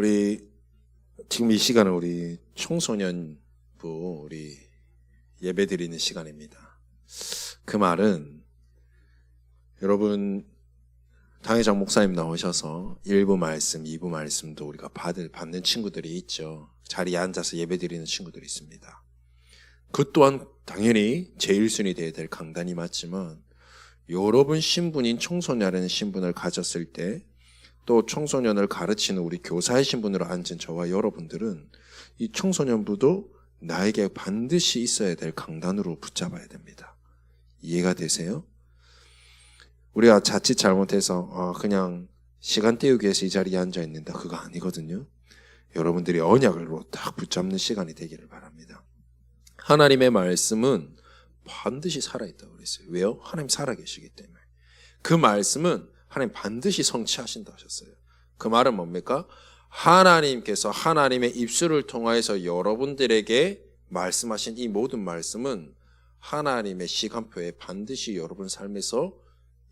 우리 지금 이 시간은 우리 청소년부 우리 예배 드리는 시간입니다. 그 말은 여러분 당회장 목사님 나오셔서 1부 말씀, 2부 말씀도 우리가 받는 친구들이 있죠. 자리에 앉아서 예배 드리는 친구들이 있습니다. 그 또한 당연히 제1순위 돼야 될 강단이 맞지만 여러분 신분인 청소년이라는 신분을 가졌을 때 또 청소년을 가르치는 우리 교사의 신분으로 앉은 저와 여러분들은 이 청소년부도 나에게 반드시 있어야 될 강단으로 붙잡아야 됩니다. 이해가 되세요? 우리가 자칫 잘못해서 그냥 시간 때우기 위해서 이 자리에 앉아 있는다, 그거 아니거든요. 여러분들이 언약으로 딱 붙잡는 시간이 되기를 바랍니다. 하나님의 말씀은 반드시 살아있다고 그랬어요. 왜요? 하나님 살아계시기 때문에. 그 말씀은 하나님 반드시 성취하신다 하셨어요. 그 말은 뭡니까? 하나님께서 하나님의 입술을 통하여서 여러분들에게 말씀하신 이 모든 말씀은 하나님의 시간표에 반드시 여러분 삶에서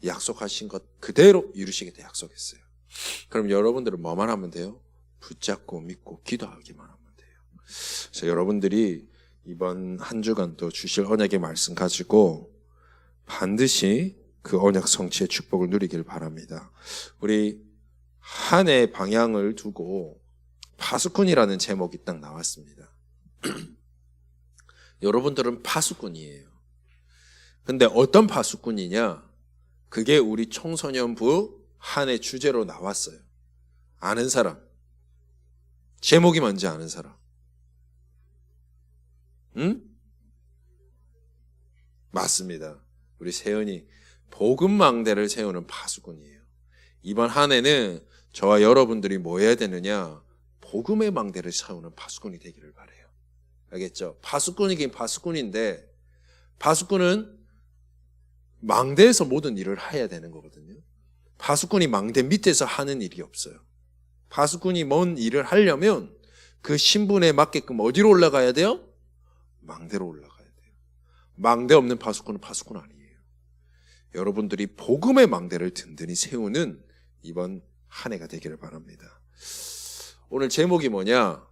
약속하신 것 그대로 이루시겠다 약속했어요. 그럼 여러분들은 뭐만 하면 돼요? 붙잡고 믿고 기도하기만 하면 돼요. 그래서 여러분들이 이번 한 주간도 주실 언약의 말씀 가지고 반드시 그 언약 성취의 축복을 누리길 바랍니다. 우리 한 해 방향을 두고 파수꾼이라는 제목이 딱 나왔습니다. 여러분들은 파수꾼이에요. 근데 어떤 파수꾼이냐? 그게 우리 청소년부 한 해 주제로 나왔어요. 아는 사람. 제목이 뭔지 아는 사람. 응? 맞습니다. 우리 세연이 복음망대를 세우는 파수꾼이에요. 이번 한 해는 저와 여러분들이 뭐 해야 되느냐? 복음의 망대를 세우는 파수꾼이 되기를 바라요. 알겠죠? 파수꾼이긴 파수꾼인데 파수꾼은 망대에서 모든 일을 해야 되는 거거든요. 파수꾼이 망대 밑에서 하는 일이 없어요. 파수꾼이 뭔 일을 하려면 그 신분에 맞게끔 어디로 올라가야 돼요? 망대로 올라가야 돼요. 망대 없는 파수꾼은 파수꾼 아니에요. 여러분들이 복음의 망대를 든든히 세우는 이번 한 해가 되기를 바랍니다. 오늘 제목이 뭐냐?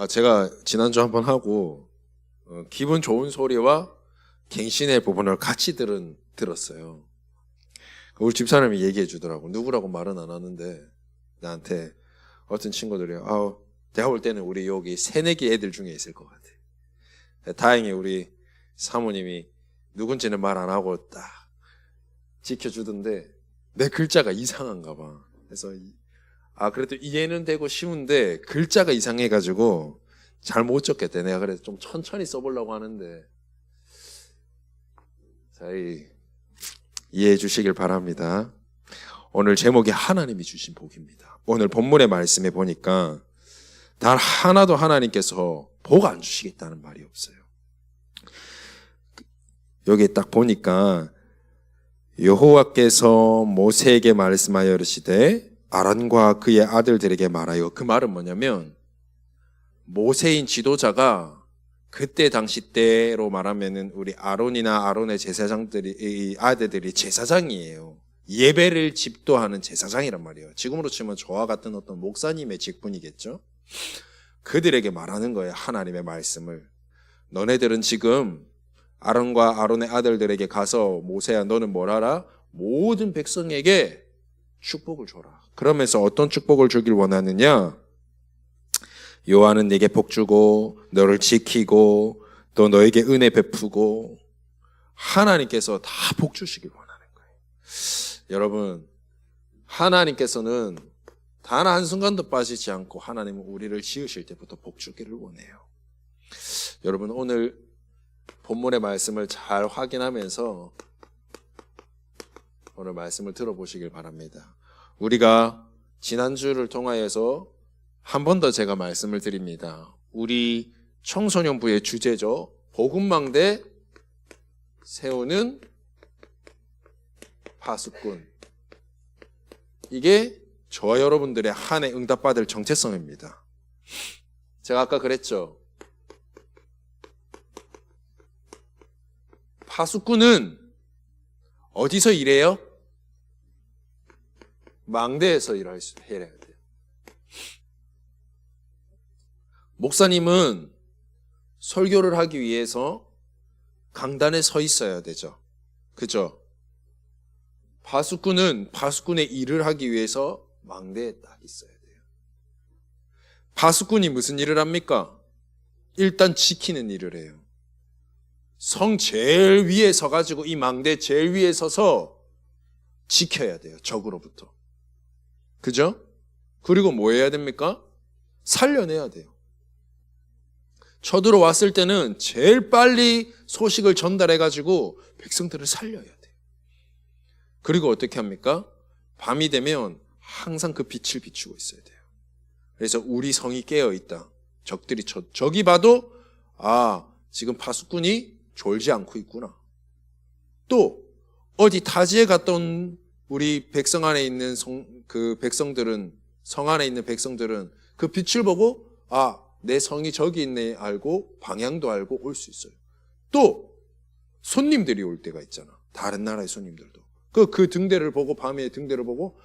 제가 지난주 한번 하고 기분 좋은 소리와 갱신의 부분을 같이 들었어요. 우리 집사람이 얘기해 주더라고. 누구라고 말은 안 하는데 나한테 어떤 친구들이 내가 볼 때는 우리 여기 새내기 애들 중에 있을 것 같아. 다행히 우리 사모님이 누군지는 말 안 하고 딱 지켜주던데 내 글자가 이상한가 봐. 그래서 그래도 이해는 되고 쉬운데 글자가 이상해가지고 잘 못 적겠대. 내가 그래서 좀 천천히 써보려고 하는데 자, 이해해 주시길 바랍니다. 오늘 제목이 하나님이 주신 복입니다. 오늘 본문의 말씀에 보니까 단 하나도 하나님께서 복 안 주시겠다는 말이 없어요. 여기 딱 보니까 여호와께서 모세에게 말씀하여 이르시되 아론과 그의 아들들에게 말하여, 그 말은 뭐냐면 모세인 지도자가 그때 당시 때로 말하면은 우리 아론이나 아론의 제사장들이 아들들이 제사장이에요. 예배를 집도하는 제사장이란 말이에요. 지금으로 치면 저와 같은 어떤 목사님의 직분이겠죠. 그들에게 말하는 거예요. 하나님의 말씀을. 너네들은 지금 아론과 아론의 아들들에게 가서 모세야 너는 뭘 하라? 모든 백성에게 축복을 줘라. 그러면서 어떤 축복을 주길 원하느냐? 여호와는 네게 복 주고 너를 지키고 또 너에게 은혜 베푸고 하나님께서 다 복 주시길 원하는 거예요. 여러분, 하나님께서는 단 한순간도 빠지지 않고 하나님은 우리를 지으실 때부터 복 주기를 원해요. 여러분, 오늘 본문의 말씀을 잘 확인하면서 오늘 말씀을 들어보시길 바랍니다. 우리가 지난주를 통하여서 한 번 더 제가 말씀을 드립니다. 우리 청소년부의 주제죠. 복음망대 세우는 파수꾼. 이게 저와 여러분들의 한 해 응답받을 정체성입니다. 제가 아까 그랬죠. 파수꾼은 어디서 일해요? 망대에서 해야 돼요. 목사님은 설교를 하기 위해서 강단에 서 있어야 되죠. 그죠? 파수꾼은 파수꾼의 일을 하기 위해서 망대에 딱 있어야 돼요. 파수꾼이 무슨 일을 합니까? 일단 지키는 일을 해요. 성 제일 위에 서가지고 이 망대 제일 위에 서서 지켜야 돼요. 적으로부터. 그죠? 그리고 뭐 해야 됩니까? 살려내야 돼요. 쳐들어왔을 때는 제일 빨리 소식을 전달해가지고 백성들을 살려야 돼요. 그리고 어떻게 합니까? 밤이 되면 항상 그 빛을 비추고 있어야 돼요. 그래서 우리 성이 깨어있다. 적들이 저기 봐도 지금 파수꾼이 졸지 않고 있구나. 또 어디 타지에 갔다 온 우리 백성 안에 있는 성 안에 있는 백성들은 그 빛을 보고 내 성이 저기 있네 알고 방향도 알고 올 수 있어요. 또 손님들이 올 때가 있잖아. 다른 나라의 손님들도. 그 등대를 보고 밤에 등대를 보고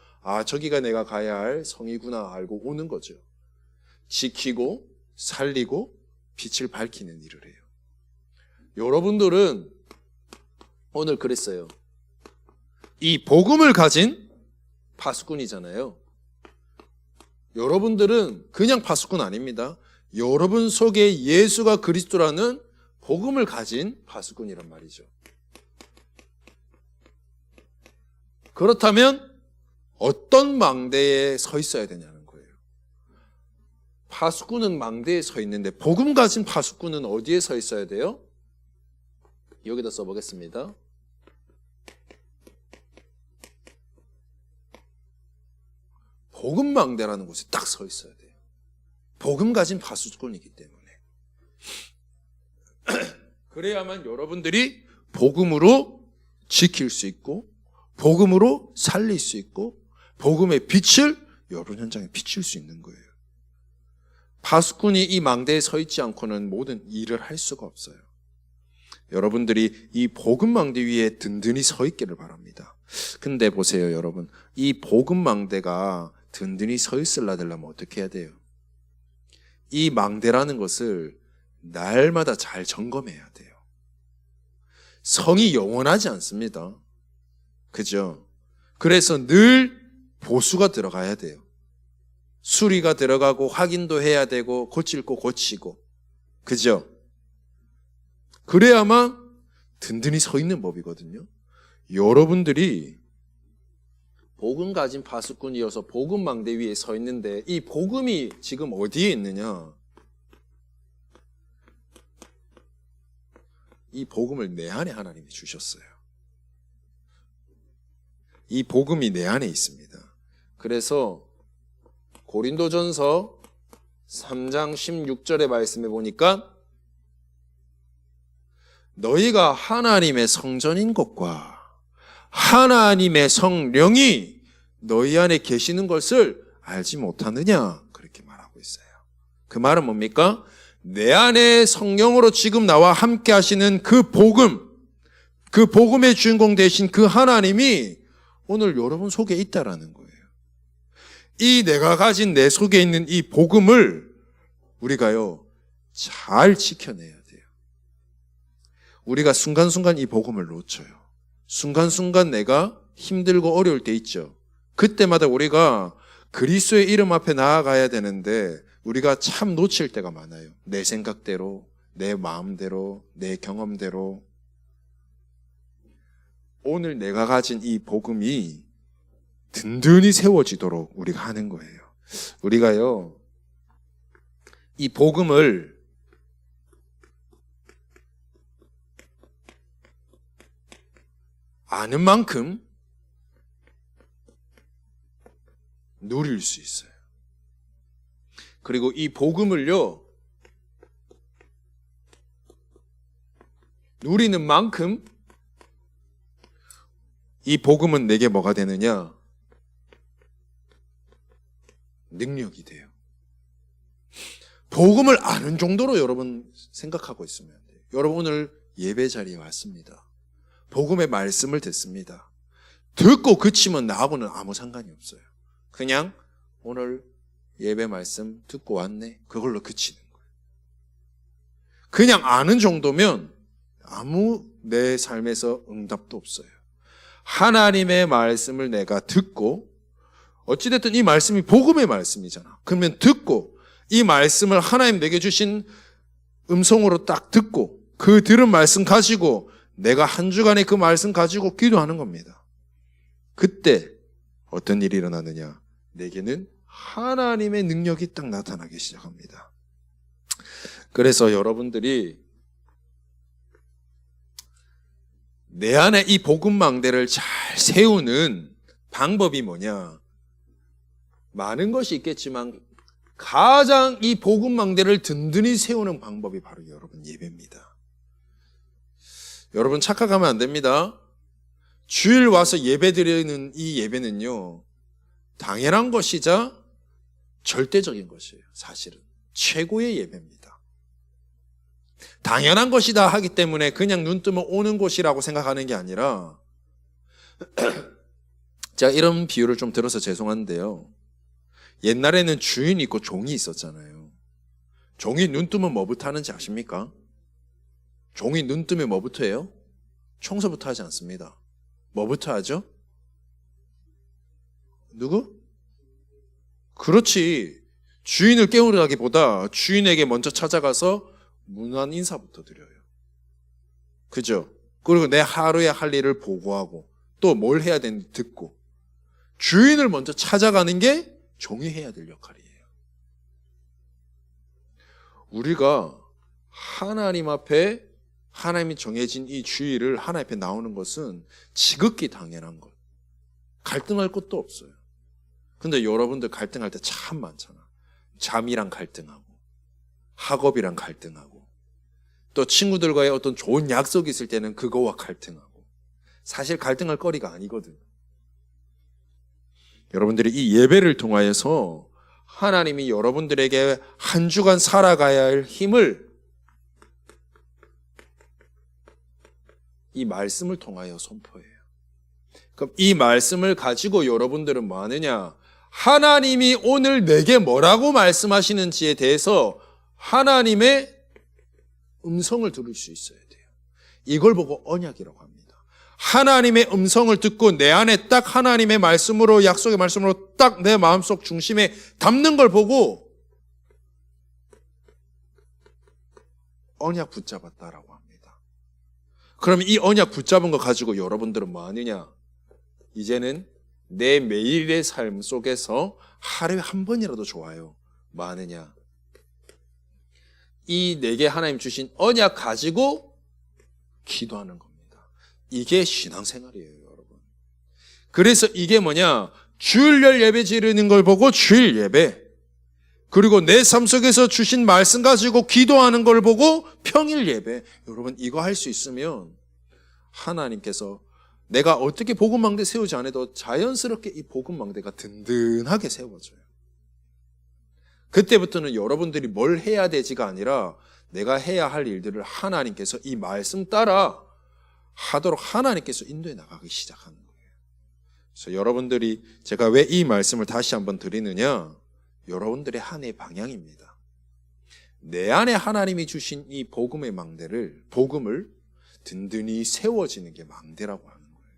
저기가 내가 가야 할 성이구나 알고 오는 거죠. 지키고 살리고 빛을 밝히는 일을 해요. 여러분들은 오늘 그랬어요. 이 복음을 가진 파수꾼이잖아요. 여러분들은 그냥 파수꾼 아닙니다. 여러분 속에 예수가 그리스도라는 복음을 가진 파수꾼이란 말이죠. 그렇다면 어떤 망대에 서 있어야 되냐는 거예요. 파수꾼은 망대에 서 있는데 복음 가진 파수꾼은 어디에 서 있어야 돼요? 여기다 써보겠습니다. 복음 망대라는 곳에 딱 서 있어야 돼요. 복음 가진 파수꾼이기 때문에. 그래야만 여러분들이 복음으로 지킬 수 있고 복음으로 살릴 수 있고 복음의 빛을 여러분 현장에 비칠 수 있는 거예요. 파수꾼이 이 망대에 서 있지 않고는 모든 일을 할 수가 없어요. 여러분들이 이 복음 망대 위에 든든히 서 있기를 바랍니다. 근데 보세요, 여러분. 이 복음 망대가 든든히 서 있으려면 어떻게 해야 돼요? 이 망대라는 것을 날마다 잘 점검해야 돼요. 성이 영원하지 않습니다. 그죠? 그래서 늘 보수가 들어가야 돼요. 수리가 들어가고 확인도 해야 되고 고칠 거 고치고. 그죠? 그래야만 든든히 서 있는 법이거든요. 여러분들이 복음 가진 파수꾼이어서 복음 망대 위에 서 있는데 이 복음이 지금 어디에 있느냐? 이 복음을 내 안에 하나님이 주셨어요. 이 복음이 내 안에 있습니다. 그래서 고린도전서 3장 16절의 말씀에 보니까 너희가 하나님의 성전인 것과 하나님의 성령이 너희 안에 계시는 것을 알지 못하느냐 그렇게 말하고 있어요. 그 말은 뭡니까? 내 안에 성령으로 지금 나와 함께 하시는 그 복음, 그 복음의 주인공 되신 그 하나님이 오늘 여러분 속에 있다라는 거예요. 이 내가 가진 내 속에 있는 이 복음을 우리가요 잘 지켜내야 돼요. 우리가 순간순간 이 복음을 놓쳐요. 순간순간 내가 힘들고 어려울 때 있죠. 그때마다 우리가 그리스도의 이름 앞에 나아가야 되는데 우리가 참 놓칠 때가 많아요. 내 생각대로, 내 마음대로, 내 경험대로. 오늘 내가 가진 이 복음이 든든히 세워지도록 우리가 하는 거예요. 우리가요, 이 복음을 아는 만큼 누릴 수 있어요. 그리고 이 복음을요, 누리는 만큼 이 복음은 내게 뭐가 되느냐? 능력이 돼요. 복음을 아는 정도로 여러분 생각하고 있으면 안 돼요. 여러분 오늘 예배 자리에 왔습니다. 복음의 말씀을 듣습니다. 듣고 그치면 나하고는 아무 상관이 없어요. 그냥 오늘 예배 말씀 듣고 왔네. 그걸로 그치는 거예요. 그냥 아는 정도면 아무 내 삶에서 응답도 없어요. 하나님의 말씀을 내가 듣고, 어찌됐든 이 말씀이 복음의 말씀이잖아. 그러면 듣고 이 말씀을 하나님 내게 주신 음성으로 딱 듣고 그 들은 말씀 가지고 내가 한 주간에 그 말씀 가지고 기도하는 겁니다. 그때 어떤 일이 일어나느냐? 내게는 하나님의 능력이 딱 나타나기 시작합니다. 그래서 여러분들이 내 안에 이 복음망대를 잘 세우는 방법이 뭐냐? 많은 것이 있겠지만 가장 이 복음망대를 든든히 세우는 방법이 바로 여러분 예배입니다. 여러분 착각하면 안 됩니다. 주일 와서 예배 드리는 이 예배는요, 당연한 것이자 절대적인 것이에요. 사실은 최고의 예배입니다. 당연한 것이다 하기 때문에 그냥 눈 뜨면 오는 곳이라고 생각하는 게 아니라 제가 이런 비유를 좀 들어서 죄송한데요, 옛날에는 주인이 있고 종이 있었잖아요. 종이 눈 뜨면 뭐부터 하는지 아십니까? 종이 눈 뜨면 뭐부터 해요? 청소부터 하지 않습니다. 뭐부터 하죠? 누구? 그렇지. 주인을 깨우라기보다 주인에게 먼저 찾아가서 문안 인사부터 드려요. 그죠? 그리고 내 하루에 할 일을 보고하고 또 뭘 해야 되는지 듣고, 주인을 먼저 찾아가는 게 종이 해야 될 역할이에요. 우리가 하나님 앞에, 하나님이 정해진 이 주의를 하나님 앞에 나오는 것은 지극히 당연한 것. 갈등할 것도 없어요. 근데 여러분들 갈등할 때 참 많잖아. 잠이랑 갈등하고, 학업이랑 갈등하고, 또 친구들과의 어떤 좋은 약속이 있을 때는 그거와 갈등하고. 사실 갈등할 거리가 아니거든. 여러분들이 이 예배를 통하여서 하나님이 여러분들에게 한 주간 살아가야 할 힘을 이 말씀을 통하여 선포해요. 그럼 이 말씀을 가지고 여러분들은 뭐 하느냐? 하나님이 오늘 내게 뭐라고 말씀하시는지에 대해서 하나님의 음성을 들을 수 있어야 돼요. 이걸 보고 언약이라고 합니다. 하나님의 음성을 듣고 내 안에 딱 하나님의 말씀으로, 약속의 말씀으로 딱 내 마음속 중심에 담는 걸 보고 언약 붙잡았다라고 합니다. 그럼 이 언약 붙잡은 거 가지고 여러분들은 뭐 하느냐? 이제는 내 매일의 삶 속에서 하루에 한 번이라도 좋아요. 뭐 하느냐? 이 내게 하나님 주신 언약 가지고 기도하는 겁니다. 이게 신앙생활이에요, 여러분. 그래서 이게 뭐냐? 주일날 예배 지르는 걸 보고 주일 예배, 그리고 내 삶 속에서 주신 말씀 가지고 기도하는 걸 보고 평일 예배. 여러분 이거 할 수 있으면 하나님께서 내가 어떻게 복음망대 세우지 않아도 자연스럽게 이 복음망대가 든든하게 세워져요. 그때부터는 여러분들이 뭘 해야 되지가 아니라 내가 해야 할 일들을 하나님께서 이 말씀 따라 하도록 하나님께서 인도해 나가기 시작하는 거예요. 그래서 여러분들이, 제가 왜 이 말씀을 다시 한번 드리느냐? 여러분들의 한 해의 방향입니다. 내 안에 하나님이 주신 이 복음의 망대를, 복음을 든든히 세워지는 게 망대라고 하는 거예요.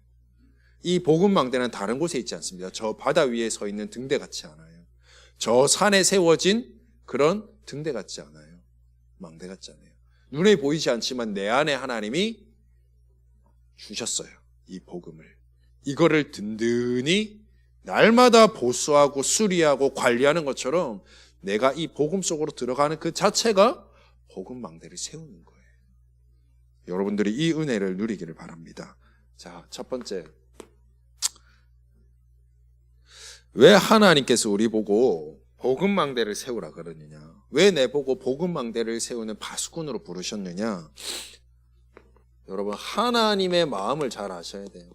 이 복음 망대는 다른 곳에 있지 않습니다. 저 바다 위에 서 있는 등대 같지 않아요. 저 산에 세워진 그런 등대 같지 않아요. 망대 같지 않아요. 눈에 보이지 않지만 내 안에 하나님이 주셨어요. 이 복음을. 이거를 든든히 날마다 보수하고 수리하고 관리하는 것처럼 내가 이 복음 속으로 들어가는 그 자체가 복음 망대를 세우는 거예요. 여러분들이 이 은혜를 누리기를 바랍니다. 자, 첫 번째. 왜 하나님께서 우리 보고 복음 망대를 세우라 그러느냐? 왜 내보고 복음 망대를 세우는 파수꾼으로 부르셨느냐? 여러분, 하나님의 마음을 잘 아셔야 돼요.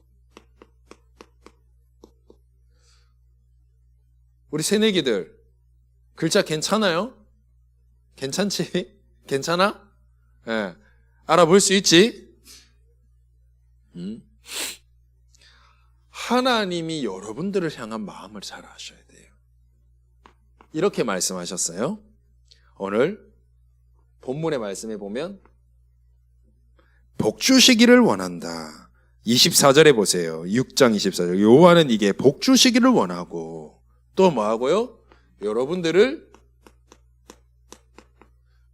우리 새내기들 글자 괜찮아요? 괜찮지? 괜찮아? 예. 알아볼 수 있지? 하나님이 여러분들을 향한 마음을 잘 아셔야 돼요. 이렇게 말씀하셨어요. 오늘 본문의 말씀에 보면 복 주시기를 원한다. 24절에 보세요. 6장 24절. 여호와는 이게 복 주시기를 원하고 또 뭐하고요? 여러분들을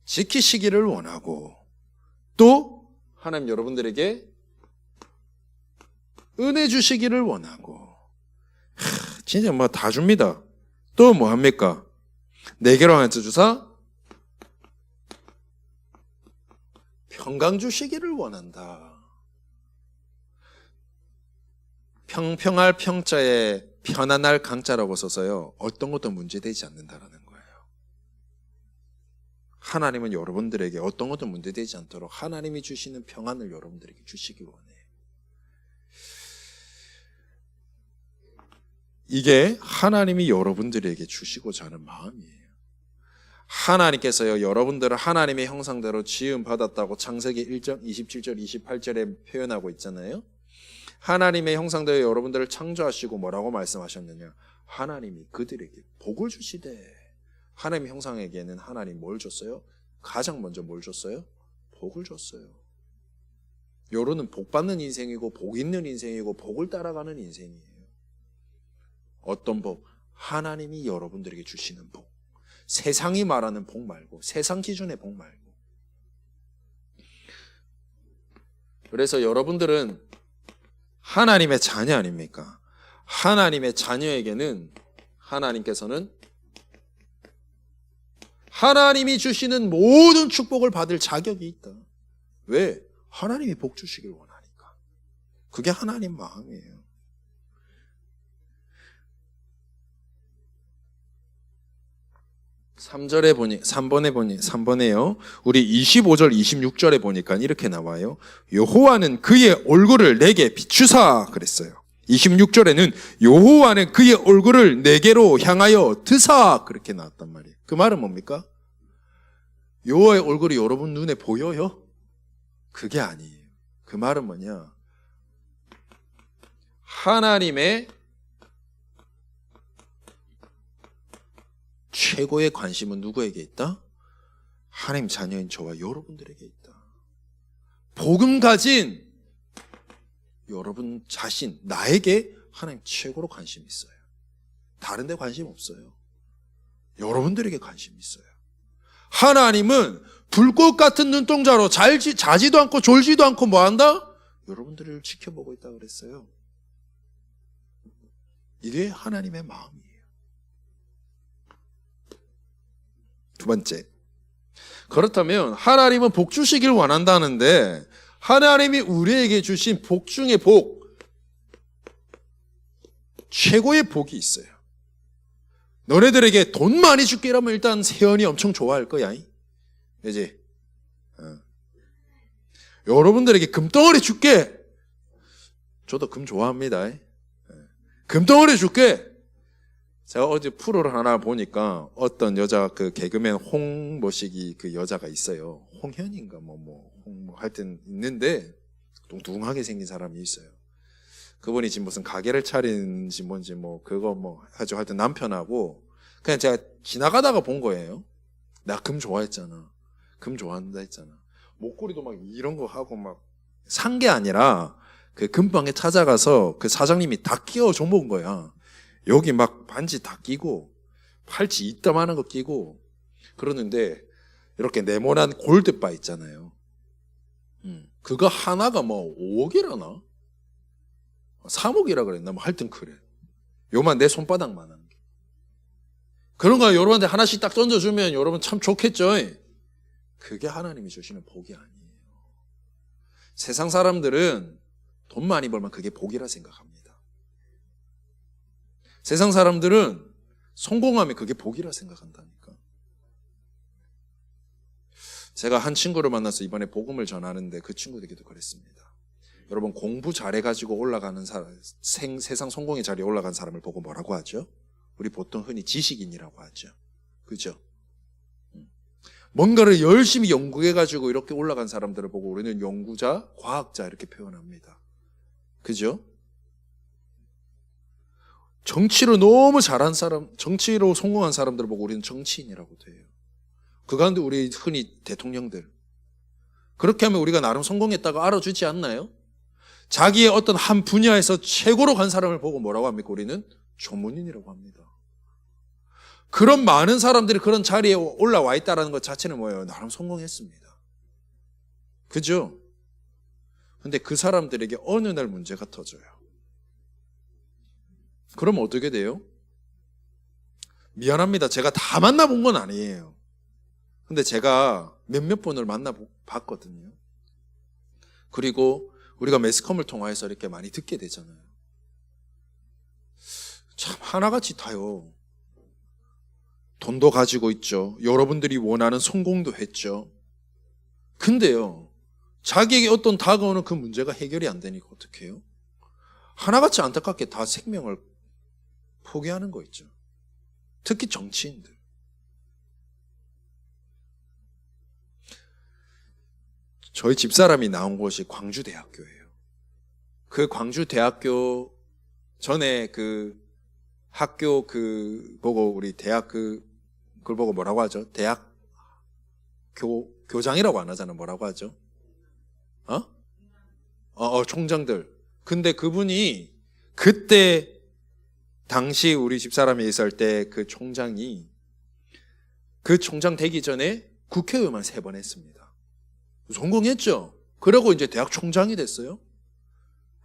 지키시기를 원하고 또 하나님 여러분들에게 은혜 주시기를 원하고 진짜 뭐 다 줍니다. 또 뭐 합니까? 내게로 하나 주사 평강 주시기를 원한다. 평평할 평자에 편안할 강자라고 써서요. 어떤 것도 문제되지 않는다라는 거예요. 하나님은 여러분들에게 어떤 것도 문제되지 않도록 하나님이 주시는 평안을 여러분들에게 주시기 원해요. 이게 하나님이 여러분들에게 주시고자 하는 마음이에요. 하나님께서요, 여러분들을 하나님의 형상대로 지음 받았다고 창세기 1장 27절 28절에 표현하고 있잖아요. 하나님의 형상대로 여러분들을 창조하시고 뭐라고 말씀하셨느냐? 하나님이 그들에게 복을 주시되. 하나님의 형상에게는 하나님 뭘 줬어요? 가장 먼저 뭘 줬어요? 복을 줬어요. 여론은 복 받는 인생이고 복 있는 인생이고 복을 따라가는 인생이에요. 어떤 복? 하나님이 여러분들에게 주시는 복. 세상이 말하는 복 말고, 세상 기준의 복 말고. 그래서 여러분들은 하나님의 자녀 아닙니까? 하나님의 자녀에게는 하나님께서는 하나님이 주시는 모든 축복을 받을 자격이 있다. 왜? 하나님이 복 주시길 원하니까. 그게 하나님 마음이에요. 3번에요. 우리 25절, 26절에 보니까 이렇게 나와요. 여호와는 그의 얼굴을 내게 비추사 그랬어요. 26절에는 여호와는 그의 얼굴을 내게로 향하여 드사 그렇게 나왔단 말이에요. 그 말은 뭡니까? 여호와의 얼굴이 여러분 눈에 보여요? 그게 아니에요. 그 말은 뭐냐? 하나님의 최고의 관심은 누구에게 있다? 하나님 자녀인 저와 여러분들에게 있다. 복음 가진 여러분 자신, 나에게 하나님 최고로 관심이 있어요. 다른 데 관심 없어요. 여러분들에게 관심이 있어요. 하나님은 불꽃 같은 눈동자로 자지도 않고 졸지도 않고 뭐한다? 여러분들을 지켜보고 있다 그랬어요. 이게 하나님의 마음이에요. 두 번째, 그렇다면 하나님은 복 주시길 원한다는데 하나님이 우리에게 주신 복 중에 복, 최고의 복이 있어요. 너네들에게 돈 많이 줄게 이러면 일단 세연이 엄청 좋아할 거야. 그지? 여러분들에게 금덩어리 줄게. 저도 금 좋아합니다. 금덩어리 줄게. 제가 어제 프로를 하나 보니까 어떤 여자 그 개그맨 홍모식이 그 여자가 있어요. 홍현인가 하여튼 있는데 뚱뚱하게 생긴 사람이 있어요. 그분이 지금 무슨 가게를 차리는지 뭔지 하죠. 하여튼 남편하고 그냥 제가 지나가다가 본 거예요. 나 금 좋아했잖아. 금 좋아한다 했잖아. 목걸이도 막 이런 거 하고 막 산 게 아니라 그 금방에 찾아가서 그 사장님이 다 끼워 줘 먹은 거야. 여기 막 반지 다 끼고 팔찌 이따만한 거 끼고 그러는데 이렇게 네모난 골드바 있잖아요. 그거 하나가 5억이라나? 3억이라 그랬나? 하여튼 그래. 요만 내 손바닥만한 게. 그런 거 여러분한테 하나씩 딱 던져주면 여러분 참 좋겠죠? 그게 하나님이 주시는 복이 아니에요. 세상 사람들은 돈 많이 벌면 그게 복이라 생각합니다. 세상 사람들은 성공하면 그게 복이라 생각한다니까. 제가 한 친구를 만나서 이번에 복음을 전하는데 그 친구에게도 그랬습니다. 여러분 공부 잘해가지고 올라가는 사람, 세상 성공의 자리에 올라간 사람을 보고 뭐라고 하죠? 우리 보통 흔히 지식인이라고 하죠. 그죠? 뭔가를 열심히 연구해가지고 이렇게 올라간 사람들을 보고 우리는 연구자, 과학자 이렇게 표현합니다. 그죠? 정치로 너무 잘한 사람, 정치로 성공한 사람들을 보고 우리는 정치인이라고 돼요. 그 가운데 우리 흔히 대통령들. 그렇게 하면 우리가 나름 성공했다고 알아주지 않나요? 자기의 어떤 한 분야에서 최고로 간 사람을 보고 뭐라고 합니까? 우리는 조문인이라고 합니다. 그런 많은 사람들이 그런 자리에 올라와 있다는 것 자체는 뭐예요? 나름 성공했습니다. 그죠? 근데 그 사람들에게 어느 날 문제가 터져요. 그럼 어떻게 돼요? 미안합니다. 제가 다 만나본 건 아니에요. 근데 제가 몇몇 분을 만나봤거든요. 그리고 우리가 매스컴을 통해서 이렇게 많이 듣게 되잖아요. 참 하나같이 다요. 돈도 가지고 있죠. 여러분들이 원하는 성공도 했죠. 근데요, 자기에게 어떤 다가오는 그 문제가 해결이 안 되니까 어떻게 해요? 하나같이 안타깝게 다 생명을 포기하는 거 있죠. 특히 정치인들. 저희 집사람이 나온 곳이 광주대학교예요. 그 광주대학교 전에 그 학교 보고 우리 대학 그걸 보고 뭐라고 하죠? 대학 교장이라고 안 하잖아. 뭐라고 하죠? 총장들. 근데 그분이 그때 당시 우리 집사람이 있을 때 그 총장이 그 총장 되기 전에 국회의원만 3번 했습니다. 성공했죠. 그러고 이제 대학 총장이 됐어요.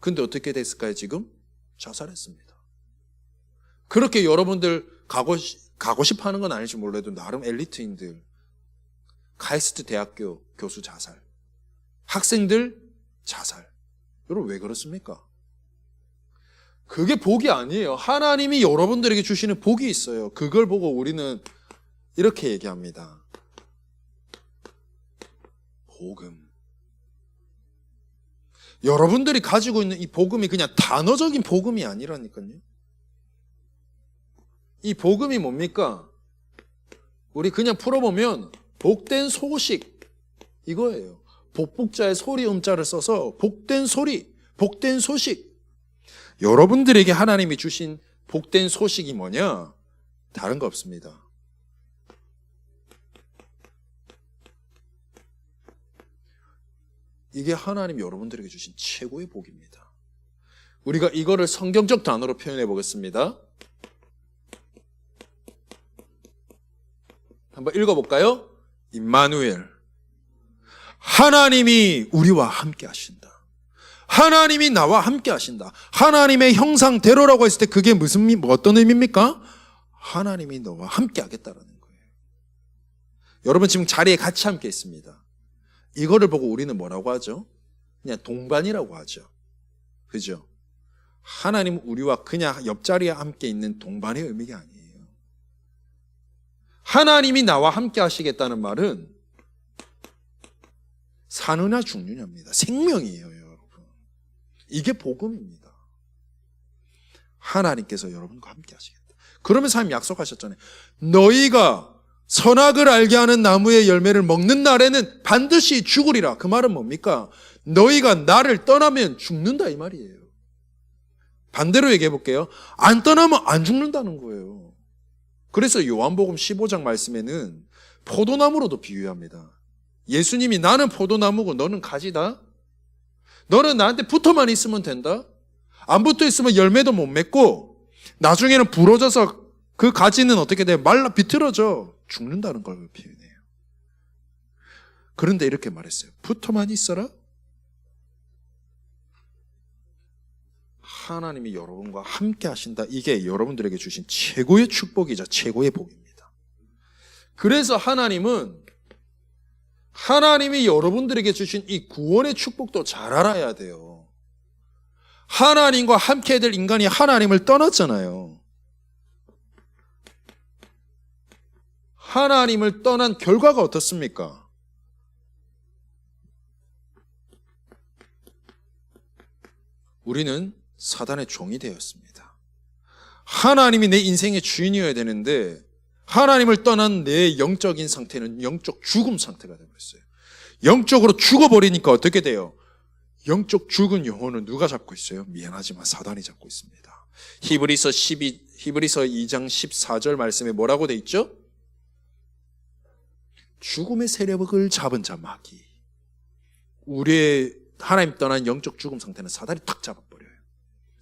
근데 어떻게 됐을까요? 지금 자살했습니다. 그렇게 여러분들 가고 싶어 하는 건 아닐지 몰라도 나름 엘리트인들, 카이스트 대학교 교수 자살, 학생들 자살. 여러분 왜 그렇습니까? 그게 복이 아니에요. 하나님이 여러분들에게 주시는 복이 있어요. 그걸 보고 우리는 이렇게 얘기합니다. 복음. 여러분들이 가지고 있는 이 복음이 그냥 단어적인 복음이 아니라니까요. 이 복음이 뭡니까? 우리 그냥 풀어보면 복된 소식 이거예요. 복복자의 소리 음자를 써서 복된 소리, 복된 소식. 여러분들에게 하나님이 주신 복된 소식이 뭐냐? 다른 거 없습니다. 이게 하나님 여러분들에게 주신 최고의 복입니다. 우리가 이거를 성경적 단어로 표현해 보겠습니다. 한번 읽어볼까요? 임마누엘. 하나님이 우리와 함께 하신다. 하나님이 나와 함께 하신다. 하나님의 형상대로라고 했을 때 그게 어떤 의미입니까? 하나님이 너와 함께 하겠다라는 거예요. 여러분 지금 자리에 같이 함께 있습니다. 이거를 보고 우리는 뭐라고 하죠? 그냥 동반이라고 하죠. 그죠? 하나님은 우리와 그냥 옆자리에 함께 있는 동반의 의미가 아니에요. 하나님이 나와 함께 하시겠다는 말은 사느냐 죽느냐입니다. 생명이에요, 여러분. 이게 복음입니다. 하나님께서 여러분과 함께 하시겠다. 그러면서 하나님 약속하셨잖아요. 너희가 선악을 알게 하는 나무의 열매를 먹는 날에는 반드시 죽으리라. 그 말은 뭡니까? 너희가 나를 떠나면 죽는다 이 말이에요. 반대로 얘기해 볼게요. 안 떠나면 안 죽는다는 거예요. 그래서 요한복음 15장 말씀에는 포도나무로도 비유합니다. 예수님이 나는 포도나무고 너는 가지다. 너는 나한테 붙어만 있으면 된다. 안 붙어 있으면 열매도 못 맺고 나중에는 부러져서 그 가지는 어떻게 돼? 말라 비틀어져. 죽는다는 걸 표현해요. 그런데 이렇게 말했어요. 붙어만 있어라. 하나님이 여러분과 함께 하신다. 이게 여러분들에게 주신 최고의 축복이자 최고의 복입니다. 그래서 하나님이 여러분들에게 주신 이 구원의 축복도 잘 알아야 돼요. 하나님과 함께 될 인간이 하나님을 떠났잖아요. 하나님을 떠난 결과가 어떻습니까? 우리는 사단의 종이 되었습니다. 하나님이 내 인생의 주인이어야 되는데 하나님을 떠난 내 영적인 상태는 영적 죽음 상태가 되어버렸어요. 영적으로 죽어버리니까 어떻게 돼요? 영적 죽은 영혼은 누가 잡고 있어요? 미안하지만 사단이 잡고 있습니다. 히브리서 2장 14절 말씀에 뭐라고 돼 있죠? 죽음의 세력을 잡은 자 마귀. 우리의 하나님 떠난 영적 죽음 상태는 사단이 탁 잡아버려요.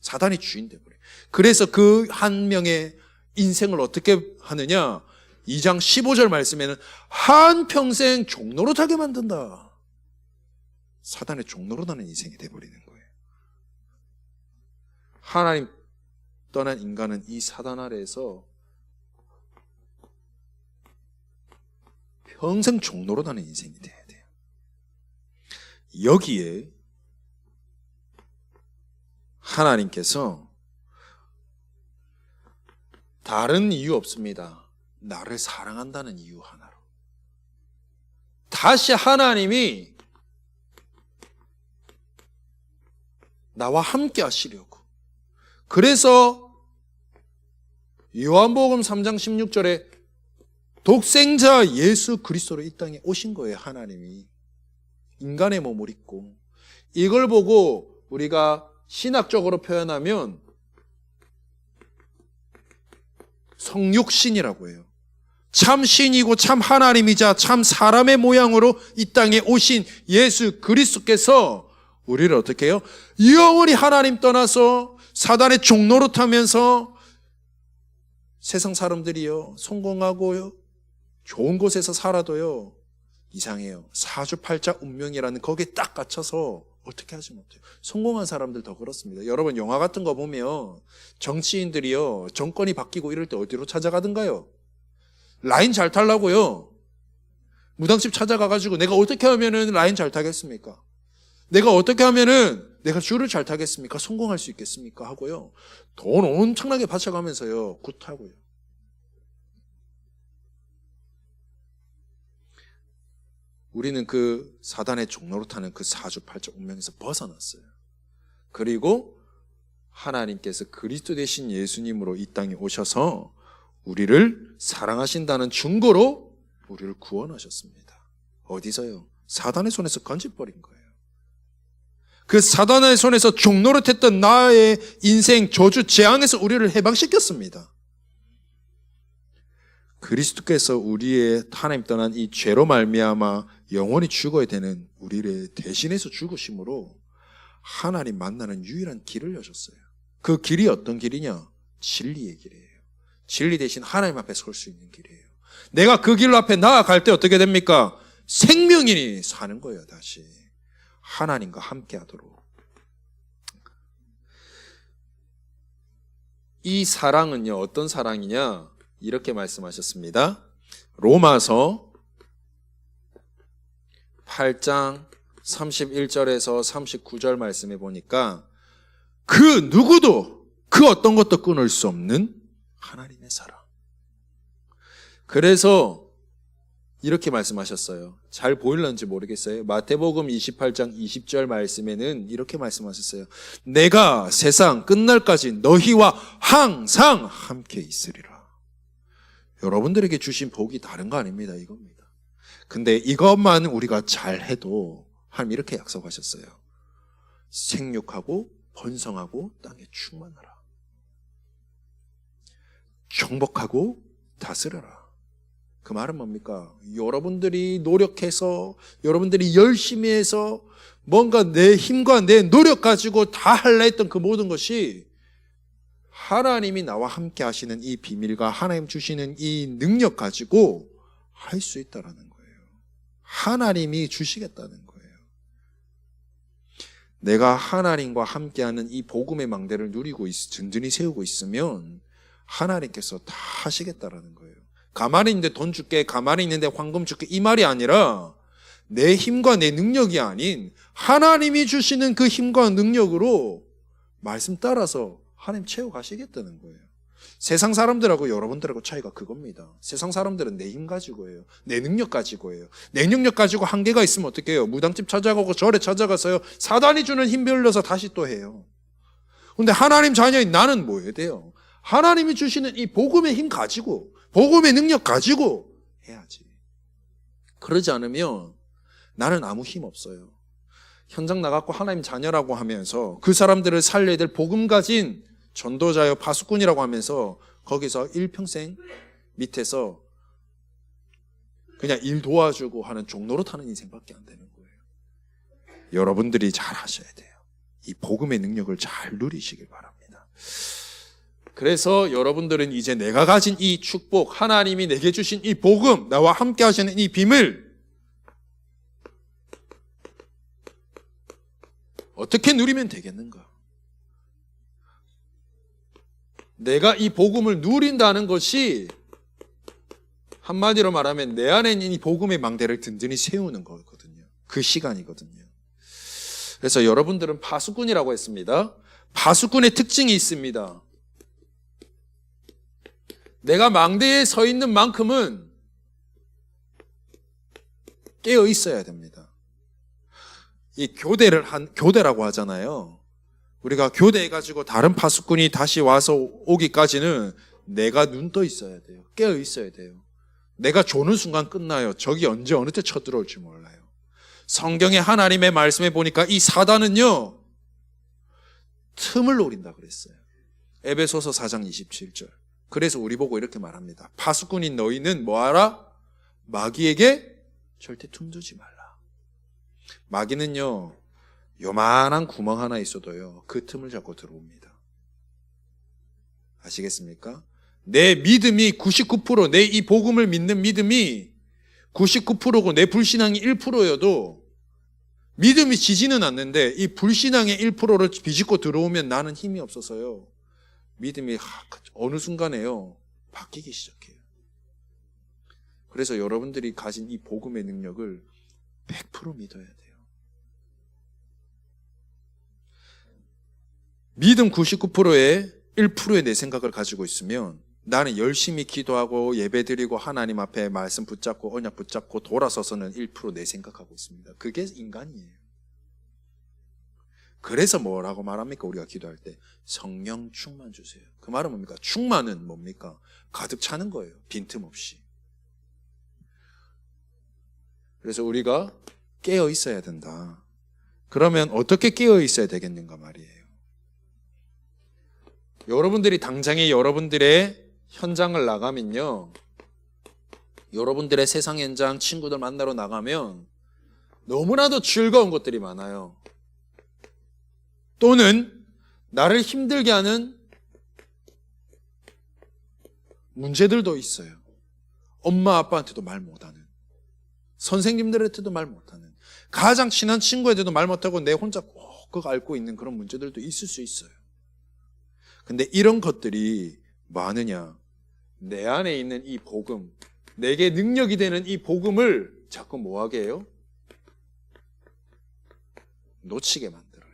사단이 주인 돼버려요. 그래서 그 한 명의 인생을 어떻게 하느냐? 2장 15절 말씀에는 한평생 종노릇하게 만든다. 사단의 종노릇하는 인생이 돼버리는 거예요. 하나님 떠난 인간은 이 사단 아래에서 평생 종노릇하는 인생이 돼야 돼요. 여기에 하나님께서 다른 이유 없습니다. 나를 사랑한다는 이유 하나로. 다시 하나님이 나와 함께 하시려고. 그래서 요한복음 3장 16절에 독생자 예수 그리스도로 이 땅에 오신 거예요. 하나님이 인간의 몸을 입고. 이걸 보고 우리가 신학적으로 표현하면 성육신이라고 해요. 참 신이고 참 하나님이자 참 사람의 모양으로 이 땅에 오신 예수 그리스도께서 우리를 어떻게 해요? 영원히 하나님 떠나서 사단의 종노릇하면서 세상 사람들이요 성공하고요 좋은 곳에서 살아도요 이상해요. 사주팔자 운명이라는 거기에 딱 갇혀서 어떻게 하지 못해요. 성공한 사람들 더 그렇습니다. 여러분 영화 같은 거 보면 정치인들이요 정권이 바뀌고 이럴 때 어디로 찾아가든가요? 라인 잘 타려고요. 무당집 찾아가가지고 내가 어떻게 하면은 라인 잘 타겠습니까? 내가 어떻게 하면은 내가 줄을 잘 타겠습니까? 성공할 수 있겠습니까? 하고요. 돈 엄청나게 바쳐가면서요 굿하고요. 우리는 그 사단의 종노릇하는 그 사주팔자 운명에서 벗어났어요. 그리고 하나님께서 그리스도 되신 예수님으로 이 땅에 오셔서 우리를 사랑하신다는 증거로 우리를 구원하셨습니다. 어디서요? 사단의 손에서 건져버린 거예요. 그 사단의 손에서 종노릇했던 나의 인생 저주 재앙에서 우리를 해방시켰습니다. 그리스도께서 우리의 하나님 떠난 이 죄로 말미암아 영원히 죽어야 되는 우리를 대신해서 죽으심으로 하나님 만나는 유일한 길을 여셨어요. 그 길이 어떤 길이냐? 진리의 길이에요. 진리 대신 하나님 앞에 설 수 있는 길이에요. 내가 그 길 앞에 나아갈 때 어떻게 됩니까? 생명인이 사는 거예요. 다시 하나님과 함께 하도록. 이 사랑은요 어떤 사랑이냐? 이렇게 말씀하셨습니다. 로마서 8장 31절에서 39절 말씀해 보니까 그 누구도 그 어떤 것도 끊을 수 없는 하나님의 사랑. 그래서 이렇게 말씀하셨어요. 잘 보일런지 모르겠어요. 마태복음 28장 20절 말씀에는 이렇게 말씀하셨어요. 내가 세상 끝날까지 너희와 항상 함께 있으리라. 여러분들에게 주신 복이 다른 거 아닙니다. 이겁니다. 근데 이것만 우리가 잘해도 하나님 이렇게 약속하셨어요. 생육하고 번성하고 땅에 충만하라. 정복하고 다스려라. 그 말은 뭡니까? 여러분들이 노력해서 여러분들이 열심히 해서 뭔가 내 힘과 내 노력 가지고 다 하려 했던 그 모든 것이 하나님이 나와 함께 하시는 이 비밀과 하나님 주시는 이 능력 가지고 할 수 있다라는 거예요. 하나님이 주시겠다는 거예요. 내가 하나님과 함께하는 이 복음의 망대를 누리고 든든히 세우고 있으면 하나님께서 다 하시겠다라는 거예요. 가만히 있는데 돈 줄게, 가만히 있는데 황금 줄게 이 말이 아니라 내 힘과 내 능력이 아닌 하나님이 주시는 그 힘과 능력으로 말씀 따라서 하나님 채워가시겠다는 거예요. 세상 사람들하고 여러분들하고 차이가 그겁니다. 세상 사람들은 내 힘 가지고 해요. 내 능력 가지고 해요. 내 능력 가지고 한계가 있으면 어떻게 해요? 무당집 찾아가고 절에 찾아가서요. 사단이 주는 힘 빌려서 다시 또 해요. 근데 하나님 자녀인 나는 뭐 해야 돼요? 하나님이 주시는 이 복음의 힘 가지고 복음의 능력 가지고 해야지. 그러지 않으면 나는 아무 힘 없어요. 현장 나갔고 하나님 자녀라고 하면서 그 사람들을 살려야 될 복음 가진 전도자여 파수꾼이라고 하면서 거기서 일평생 밑에서 그냥 일 도와주고 하는 종로로 타는 인생밖에 안 되는 거예요. 여러분들이 잘 하셔야 돼요. 이 복음의 능력을 잘 누리시길 바랍니다. 그래서 여러분들은 이제 내가 가진 이 축복, 하나님이 내게 주신 이 복음, 나와 함께 하시는 이 비밀, 어떻게 누리면 되겠는가? 내가 이 복음을 누린다는 것이 한마디로 말하면 내 안에 있는 이 복음의 망대를 든든히 세우는 거거든요. 그 시간이거든요. 그래서 여러분들은 파수꾼이라고 했습니다. 파수꾼의 특징이 있습니다. 내가 망대에 서 있는 만큼은 깨어 있어야 됩니다. 이 교대라고 하잖아요. 우리가 교대해가지고 다른 파수꾼이 다시 와서 오기까지는 내가 눈 떠 있어야 돼요. 깨어 있어야 돼요. 내가 조는 순간 끝나요. 적이 언제 어느 때 쳐들어올지 몰라요. 성경의 하나님의 말씀에 보니까 이 사단은요, 틈을 노린다 그랬어요. 에베소서 4장 27절. 그래서 우리 보고 이렇게 말합니다. 파수꾼인 너희는 뭐하라? 마귀에게 절대 틈두지 말라. 마귀는요, 요만한 구멍 하나 있어도요, 그 틈을 잡고 들어옵니다. 아시겠습니까? 내 믿음이 99%, 내 이 복음을 믿는 믿음이 99%고 내 불신앙이 1%여도 믿음이 지지는 않는데 이 불신앙의 1%를 비집고 들어오면 나는 힘이 없어서요. 믿음이 어느 순간에요, 바뀌기 시작해요. 그래서 여러분들이 가진 이 복음의 능력을 100% 믿어야 돼요. 믿음 99%에 1%의 내 생각을 가지고 있으면 나는 열심히 기도하고 예배드리고 하나님 앞에 말씀 붙잡고 언약 붙잡고 돌아서서는 1% 내 생각하고 있습니다. 그게 인간이에요. 그래서 뭐라고 말합니까? 우리가 기도할 때 성령 충만 주세요. 그 말은 뭡니까? 충만은 뭡니까? 가득 차는 거예요. 빈틈없이. 그래서 우리가 깨어 있어야 된다. 그러면 어떻게 깨어 있어야 되겠는가 말이에요. 여러분들이 당장에 여러분들의 현장을 나가면요, 여러분들의 세상 현장 친구들 만나러 나가면 너무나도 즐거운 것들이 많아요. 또는 나를 힘들게 하는 문제들도 있어요. 엄마 아빠한테도 말 못하는, 선생님들한테도 말 못하는, 가장 친한 친구한테도 말 못하고 내 혼자 꼭 앓고 있는 그런 문제들도 있을 수 있어요. 근데 이런 것들이 뭐 하느냐? 내 안에 있는 이 복음, 내게 능력이 되는 이 복음을 자꾸 뭐하게 해요? 놓치게 만들어요.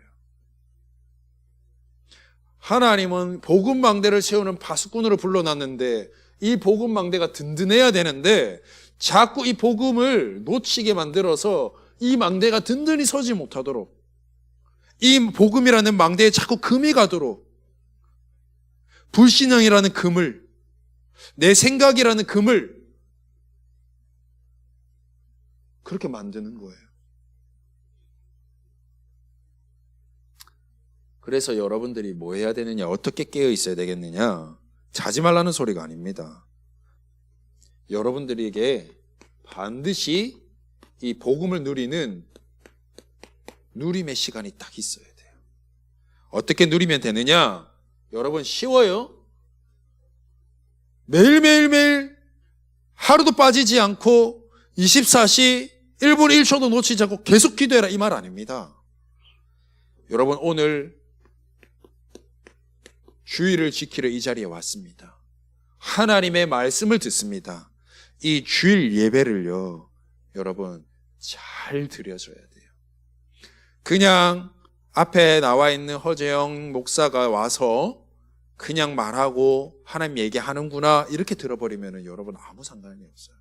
하나님은 복음 망대를 세우는 파수꾼으로 불러놨는데 이 복음 망대가 든든해야 되는데 자꾸 이 복음을 놓치게 만들어서 이 망대가 든든히 서지 못하도록, 이 복음이라는 망대에 자꾸 금이 가도록, 불신앙이라는 금을, 내 생각이라는 금을 그렇게 만드는 거예요. 그래서 여러분들이 뭐 해야 되느냐, 어떻게 깨어 있어야 되겠느냐, 자지 말라는 소리가 아닙니다. 여러분들에게 반드시 이 복음을 누리는 누림의 시간이 딱 있어야 돼요. 어떻게 누리면 되느냐? 여러분 쉬워요. 매일매일 하루도 빠지지 않고 24시 1분 1초도 놓치지 않고 계속 기도해라 이 말 아닙니다. 여러분 오늘 주일을 지키러 이 자리에 왔습니다. 하나님의 말씀을 듣습니다. 이 주일 예배를요, 여러분 잘 드려줘야 돼요. 그냥 앞에 나와 있는 허재영 목사가 와서 그냥 말하고 하나님 얘기하는구나 이렇게 들어버리면 여러분 아무 상관이 없어요.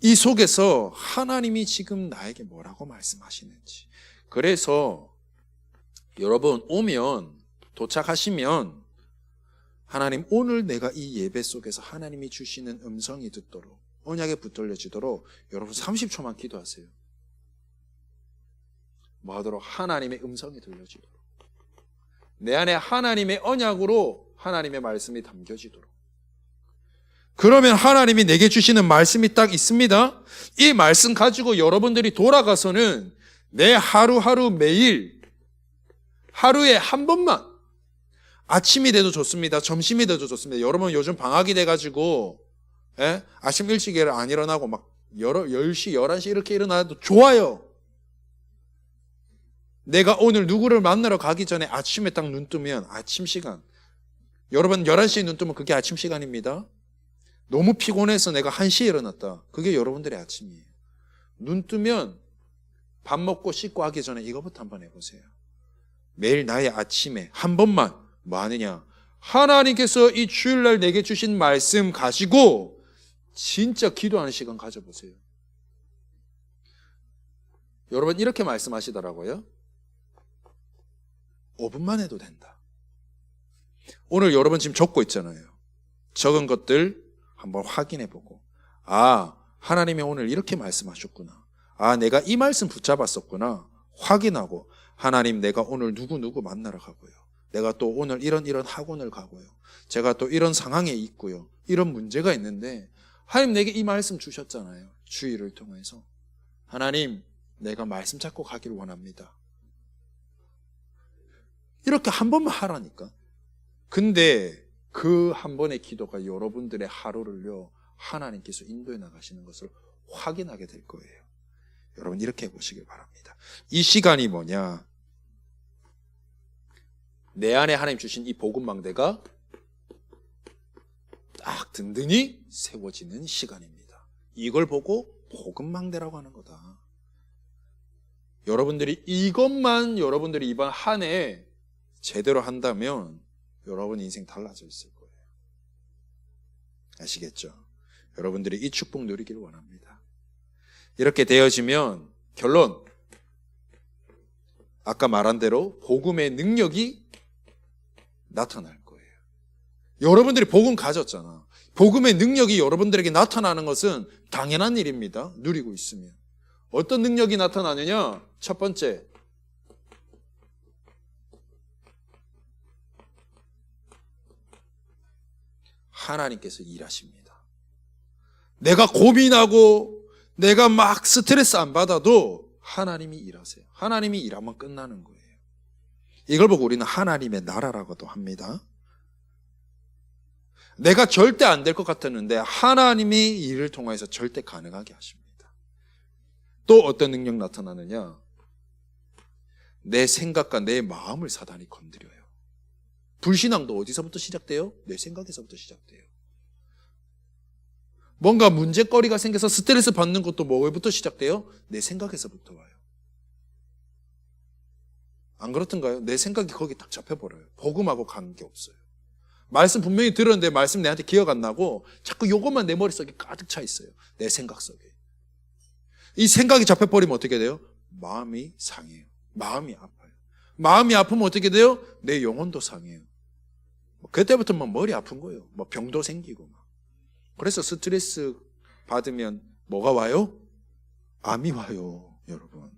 이 속에서 하나님이 지금 나에게 뭐라고 말씀하시는지. 그래서 여러분 오면, 도착하시면 하나님 오늘 내가 이 예배 속에서 하나님이 주시는 음성이 듣도록, 언약에 붙들려지도록 여러분 30초만 기도하세요. 뭐 하도록? 하나님의 음성이 들려지도록. 내 안에 하나님의 언약으로 하나님의 말씀이 담겨지도록. 그러면 하나님이 내게 주시는 말씀이 딱 있습니다. 이 말씀 가지고 여러분들이 돌아가서는 내 하루하루 매일 하루에 한 번만, 아침이 돼도 좋습니다. 점심이 돼도 좋습니다. 여러분 요즘 방학이 돼가지고 아침 일찍 안 일어나고 막 10시, 11시 이렇게 일어나도 좋아요. 내가 오늘 누구를 만나러 가기 전에 아침에 딱 눈 뜨면 아침 시간. 여러분 11시에 눈 뜨면 그게 아침 시간입니다. 너무 피곤해서 내가 1시에 일어났다. 그게 여러분들의 아침이에요. 눈 뜨면 밥 먹고 씻고 하기 전에 이거부터 한번 해보세요. 매일 나의 아침에 한 번만 뭐 하느냐? 하나님께서 이 주일날 내게 주신 말씀 가지고 진짜 기도하는 시간 가져보세요. 여러분 이렇게 말씀하시더라고요. 5분만 해도 된다. 오늘 여러분 지금 적고 있잖아요. 적은 것들 한번 확인해보고, 하나님이 오늘 이렇게 말씀하셨구나. 내가 이 말씀 붙잡았었구나. 확인하고, 하나님 내가 오늘 누구 만나러 가고요. 내가 또 오늘 이런 학원을 가고요. 제가 또 이런 상황에 있고요. 이런 문제가 있는데 하나님 내게 이 말씀 주셨잖아요. 주의를 통해서. 하나님 내가 말씀 잡고 가기를 원합니다. 이렇게 한 번만 하라니까. 근데 그 한 번의 기도가 여러분들의 하루를요 하나님께서 인도해 나가시는 것을 확인하게 될 거예요. 여러분 이렇게 해보시길 바랍니다. 이 시간이 뭐냐? 내 안에 하나님 주신 이 복음망대가 딱 든든히 세워지는 시간입니다. 이걸 보고 복음망대라고 하는 거다. 여러분들이 여러분들이 이번 한 해 제대로 한다면 여러분 인생 달라져 있을 거예요. 아시겠죠? 여러분들이 이 축복 누리기를 원합니다. 이렇게 되어지면 결론, 아까 말한 대로 복음의 능력이 나타날 거예요. 여러분들이 복음 가졌잖아. 복음의 능력이 여러분들에게 나타나는 것은 당연한 일입니다. 누리고 있으면. 어떤 능력이 나타나느냐? 첫 번째, 하나님께서 일하십니다. 내가 고민하고 내가 막 스트레스 안 받아도 하나님이 일하세요. 하나님이 일하면 끝나는 거예요. 이걸 보고 우리는 하나님의 나라라고도 합니다. 내가 절대 안 될 것 같았는데 하나님이 일을 통해서 절대 가능하게 하십니다. 또 어떤 능력 나타나느냐? 내 생각과 내 마음을 사단이 건드려요. 불신앙도 어디서부터 시작돼요? 내 생각에서부터 시작돼요. 뭔가 문제거리가 생겨서 스트레스 받는 것도 뭐부터 시작돼요? 내 생각에서부터 와요. 안 그렇던가요? 내 생각이 거기 딱 잡혀버려요. 복음하고 관계없어요. 말씀 분명히 들었는데 말씀 내한테 기억 안 나고 자꾸 요것만 내 머릿속에 가득 차 있어요. 내 생각 속에. 이 생각이 잡혀버리면 어떻게 돼요? 마음이 상해요. 마음이 아파요. 마음이 아프면 어떻게 돼요? 내 영혼도 상해요. 그때부터 뭐 머리 아픈 거예요. 뭐 병도 생기고 막. 그래서 스트레스 받으면 뭐가 와요? 암이 와요, 여러분.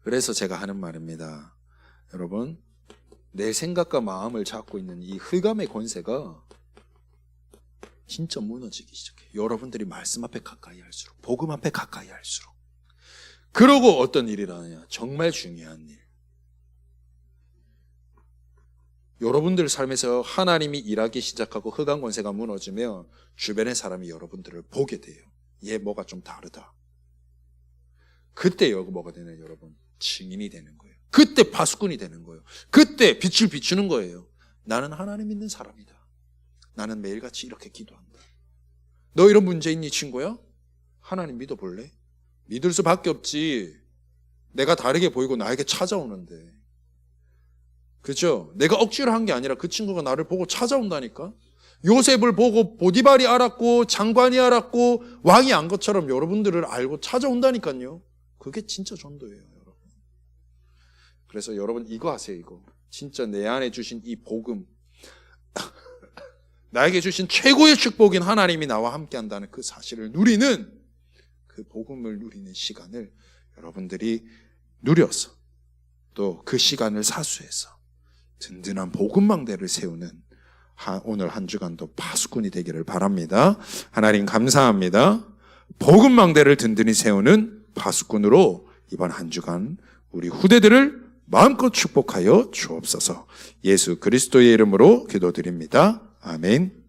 그래서 제가 하는 말입니다. 여러분, 내 생각과 마음을 잡고 있는 이 흑암의 권세가 진짜 무너지기 시작해요. 여러분들이 말씀 앞에 가까이 할수록, 복음 앞에 가까이 할수록. 그러고 어떤 일이라느냐? 정말 중요한 일. 여러분들 삶에서 하나님이 일하기 시작하고 흑암 권세가 무너지면 주변의 사람이 여러분들을 보게 돼요. 얘 뭐가 좀 다르다. 그때 뭐가 되냐 여러분? 증인이 되는 거예요. 그때 파수꾼이 되는 거예요. 그때 빛을 비추는 거예요. 나는 하나님 믿는 사람이다. 나는 매일같이 이렇게 기도한다. 너 이런 문제 있니 친구야? 하나님 믿어볼래? 믿을 수밖에 없지. 내가 다르게 보이고 나에게 찾아오는데. 그죠? 내가 억지로 한 게 아니라 그 친구가 나를 보고 찾아온다니까. 요셉을 보고 보디발이 알았고 장관이 알았고 왕이 안 것처럼 여러분들을 알고 찾아온다니까요. 그게 진짜 전도예요, 여러분. 그래서 여러분 이거 하세요, 이거. 진짜 내 안에 주신 이 복음, 나에게 주신 최고의 축복인 하나님이 나와 함께 한다는 그 사실을 누리는, 그 복음을 누리는 시간을 여러분들이 누려서 또 그 시간을 사수해서 든든한 복음망대를 세우는 오늘 한 주간도 파수꾼이 되기를 바랍니다. 하나님 감사합니다. 복음망대를 든든히 세우는 파수꾼으로 이번 한 주간 우리 후대들을 마음껏 축복하여 주옵소서. 예수 그리스도의 이름으로 기도드립니다. 아멘.